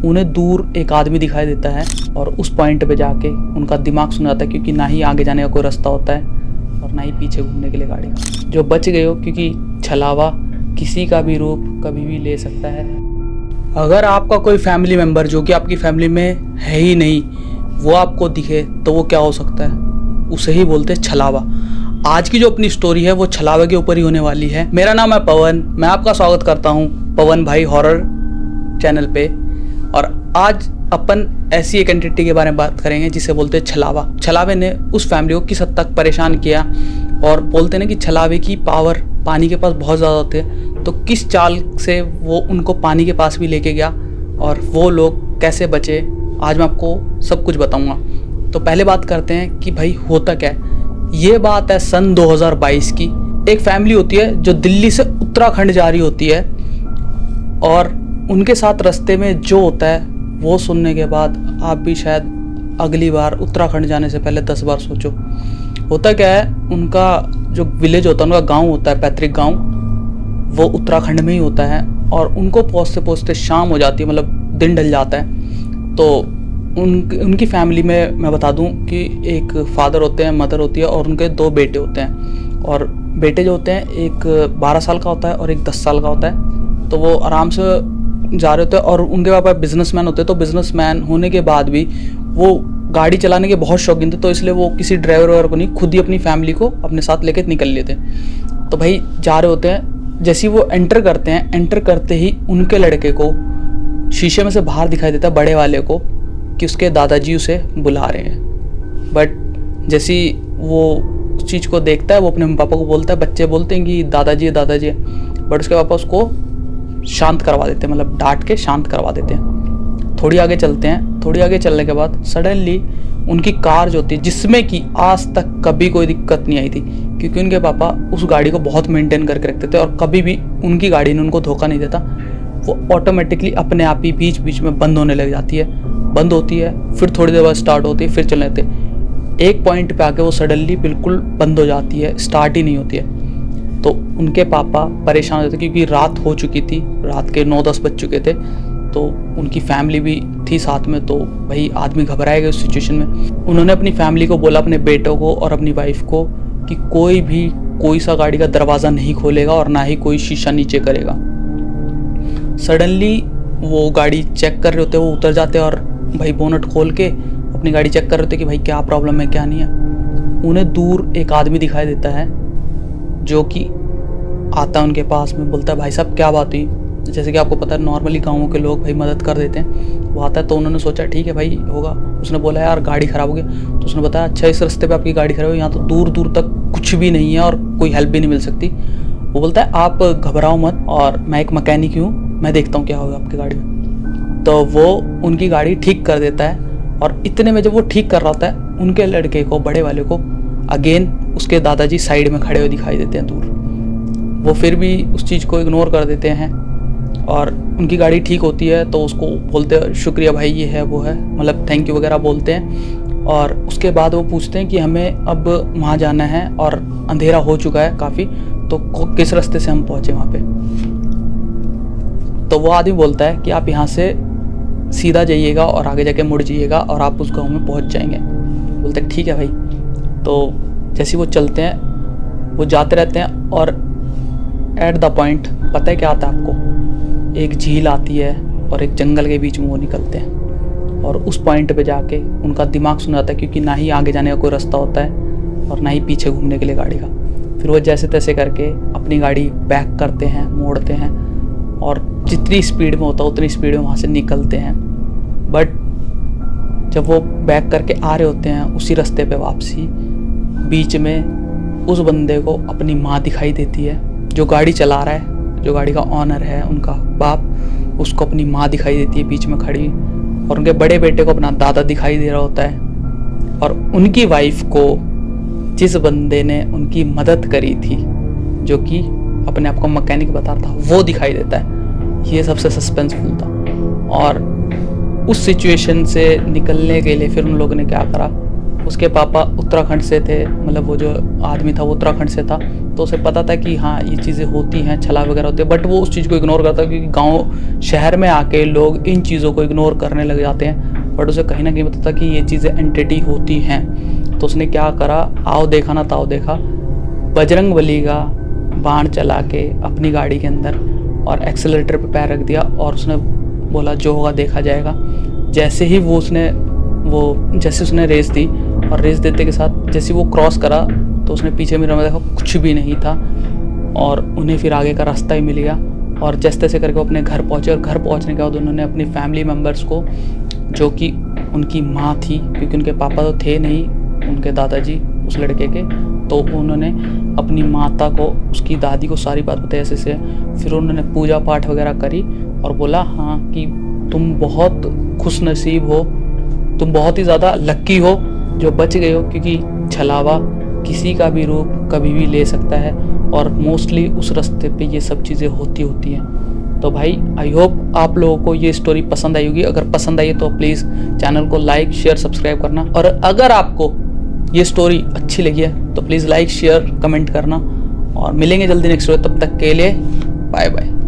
उन्हें दूर एक आदमी दिखाई देता है और उस पॉइंट पे जाके उनका दिमाग सुन जाता है, क्योंकि ना ही आगे जाने का कोई रास्ता होता है और ना ही पीछे घूमने के लिए गाड़ी का। जो बच गए हो, क्योंकि छलावा किसी का भी रूप कभी भी ले सकता है। अगर आपका कोई फैमिली मेम्बर जो कि आपकी फैमिली में है ही नहीं, वो आपको दिखे तो वो क्या हो सकता है, उसे ही बोलते हैं छलावा। आज की जो अपनी स्टोरी है वो छलावे के ऊपर ही होने वाली है। मेरा नाम है पवन, मैं आपका स्वागत करता हूँ पवन भाई हॉरर चैनल पे। और आज अपन ऐसी एक एंटिटी के बारे में बात करेंगे जिसे बोलते हैं छलावा। छलावे ने उस फैमिली को किस हद तक परेशान किया, और बोलते हैं ना कि छलावे की पावर पानी के पास बहुत ज़्यादा होती है, तो किस चाल से वो उनको पानी के पास भी लेके गया और वो लोग कैसे बचे, आज मैं आपको सब कुछ बताऊंगा। तो पहले बात करते हैं कि भाई होता क्या है। ये बात है सन 2022 की। एक फैमिली होती है जो दिल्ली से उत्तराखंड जा रही होती है, और उनके साथ रास्ते में जो होता है वो सुनने के बाद आप भी शायद अगली बार उत्तराखंड जाने से पहले 10 बार सोचो। होता क्या है, उनका जो विलेज होता है, उनका गांव होता है, पैतृक गांव, वो उत्तराखंड में ही होता है। और उनको पहुँचते पहुँचते शाम हो जाती है, मतलब दिन ढल जाता है। तो उनकी फैमिली में मैं बता दूं कि एक फादर होते हैं, मदर होती है, और उनके 2 बेटे होते हैं। और बेटे जो होते हैं, एक 12 साल का होता है और एक 10 साल का होता है। तो वो आराम से जा रहे होते हैं, और उनके पापा बिजनेसमैन होते हैं। तो बिजनेसमैन होने के बाद भी वो गाड़ी चलाने के बहुत शौकीन थे, तो इसलिए वो किसी ड्राइवर वगैरह को नहीं, खुद ही अपनी फैमिली को अपने साथ लेके निकल लेते। तो भाई जा रहे होते हैं, जैसे ही वो एंटर करते हैं, एंटर करते ही उनके लड़के को शीशे में से बाहर दिखाई देता है, बड़े वाले को, कि उसके दादाजी उसे बुला रहे हैं। बट जैसे ही वो उस चीज़ को देखता है, वो अपने पापा को बोलता है, बच्चे बोलते हैं कि दादाजी दादाजी, बट उसके पापा उसको शांत करवा देते हैं, मतलब डांट के शांत करवा देते हैं। थोड़ी आगे चलते हैं, थोड़ी आगे चलने के बाद सडनली उनकी कार जो होती है, जिसमें कि आज तक कभी कोई दिक्कत नहीं आई थी, क्योंकि उनके पापा उस गाड़ी को बहुत मेंटेन करके रखते थे और कभी भी उनकी गाड़ी ने उनको धोखा नहीं देता। वो ऑटोमेटिकली अपने आप ही बीच बीच में बंद होने लग जाती है, बंद होती है, फिर थोड़ी देर बाद स्टार्ट होती है, फिर चलने लगते। एक पॉइंट पे आके वो सडनली बिल्कुल बंद हो जाती है, स्टार्ट ही नहीं होती है। तो उनके पापा परेशान होते, क्योंकि रात हो चुकी थी, रात के 9-10 बज चुके थे। तो उनकी फैमिली भी थी साथ में, तो भाई आदमी घबराएगा उस सिचुएशन में। उन्होंने अपनी फैमिली को बोला, अपने बेटों को और अपनी वाइफ को, कि कोई सा गाड़ी का दरवाज़ा नहीं खोलेगा और ना ही कोई शीशा नीचे करेगा। सडनली वो गाड़ी चेक कर रहे होते, वो उतर जाते और भाई बोनट खोल के अपनी गाड़ी चेक कर रहे थे कि भाई क्या प्रॉब्लम है क्या नहीं है। उन्हें दूर एक आदमी दिखाई देता है जो कि आता है उनके पास में, बोलता है भाई साहब क्या बात हुई। जैसे कि आपको पता है नॉर्मली गाँवों के लोग भाई मदद कर देते हैं। वो आता है, तो उन्होंने सोचा ठीक है भाई होगा। उसने बोला यार गाड़ी ख़राब हो गई। तो उसने बताया अच्छा इस रास्ते पे आपकी गाड़ी खराब है, यहाँ तो दूर दूर तक कुछ भी नहीं है और कोई हेल्प भी नहीं मिल सकती। वो बोलता है आप घबराओ मत, और मैं एक मैकेनिक हूँ, मैं देखता हूँ क्या होगा आपकी गाड़ी में। तो वो उनकी गाड़ी ठीक कर देता है, और इतने में जब वो ठीक कर रहा होता है, उनके लड़के को, बड़े वाले को, अगेन उसके दादाजी साइड में खड़े हुए दिखाई देते हैं दूर। वो फिर भी उस चीज़ को इग्नोर कर देते हैं, और उनकी गाड़ी ठीक होती है। तो उसको बोलते हैं शुक्रिया भाई, ये है वो है, मतलब थैंक यू वगैरह बोलते हैं। और उसके बाद वो पूछते हैं कि हमें अब वहाँ जाना है और अंधेरा हो चुका है काफ़ी, तो किस रास्ते से हम पहुँचे वहाँ पे। तो वो आदमी बोलता है कि आप यहाँ से सीधा जाइएगा और आगे जाके मुड़ जाइएगा और आप उस गांव में पहुँच जाएंगे। बोलते हैं ठीक है भाई। तो जैसे वो चलते हैं, वो जाते रहते हैं, और एट द पॉइंट पता है क्या आता है आपको, एक झील आती है और एक जंगल के बीच में वो निकलते हैं। और उस पॉइंट पे जाके उनका दिमाग सुन जाता है, क्योंकि ना ही आगे जाने का कोई रास्ता होता है और ना ही पीछे घूमने के लिए गाड़ी का। फिर वो जैसे तैसे करके अपनी गाड़ी बैक करते हैं, मोड़ते हैं, और जितनी स्पीड में होता है उतनी स्पीड में वहाँ से निकलते हैं। बट जब वो बैक करके आ रहे होते हैं उसी रास्ते पे वापसी, बीच में उस बंदे को अपनी माँ दिखाई देती है, जो गाड़ी चला रहा है, जो गाड़ी का ऑनर है, उनका बाप, उसको अपनी माँ दिखाई देती है बीच में खड़ी, और उनके बड़े बेटे को अपना दादा दिखाई दे रहा होता है। और उनकी वाइफ को जिस बंदे ने उनकी मदद करी थी, जो कि अपने आप को मैकेनिक बता रहा था, वो दिखाई देता है। ये सबसे सस्पेंसफुल था। और उस सिचुएशन से निकलने के लिए फिर उन लोगों ने क्या करा, उसके पापा उत्तराखंड से थे, मतलब वो जो आदमी था वो उत्तराखंड से था, तो उसे पता था कि हाँ ये चीज़ें होती हैं, छला वगैरह होती है, बट वो उस चीज़ को इग्नोर करता है क्योंकि गांव शहर में आके लोग इन चीज़ों को इग्नोर करने लग जाते हैं। बट उसे कहीं ना कहीं पता था कि ये चीज़ें एंटिटी होती हैं। तो उसने क्या करा, आओ देखा ना ताओ देखा, बजरंगबली का बाण चला के अपनी गाड़ी के अंदर और एक्सेलेरेटर पे पैर रख दिया और उसने बोला जो होगा देखा जाएगा। जैसे ही जैसे उसने रेस दी और रेस देते के साथ जैसे वो क्रॉस करा तो उसने पीछे मिरर में देखा कुछ भी नहीं था और उन्हें फिर आगे का रास्ता ही मिल गया। और जैसे तैसे करके वो अपने घर पहुँचे और घर पहुँचने के बाद उन्होंने अपनी फैमिली मेम्बर्स को, जो कि उनकी माँ थी क्योंकि उनके पापा तो थे नहीं, उनके दादाजी उस लड़के के, तो उन्होंने अपनी माता को, उसकी दादी को सारी बात बताई ऐसे से। फिर उन्होंने पूजा पाठ वगैरह करी और बोला हाँ कि तुम बहुत खुश नसीब हो, तुम बहुत ही ज़्यादा लक्की हो जो बच गए हो, क्योंकि छलावा किसी का भी रूप कभी भी ले सकता है और मोस्टली उस रास्ते पे ये सब चीज़ें होती हैं। तो भाई आई होप आप लोगों को ये स्टोरी पसंद आई होगी। अगर पसंद आई तो प्लीज़ चैनल को लाइक शेयर सब्सक्राइब करना, और अगर आपको ये स्टोरी अच्छी लगी है तो प्लीज़ लाइक शेयर कमेंट करना। और मिलेंगे जल्दी नेक्स्ट वीडियो, तब तक के लिए बाय बाय।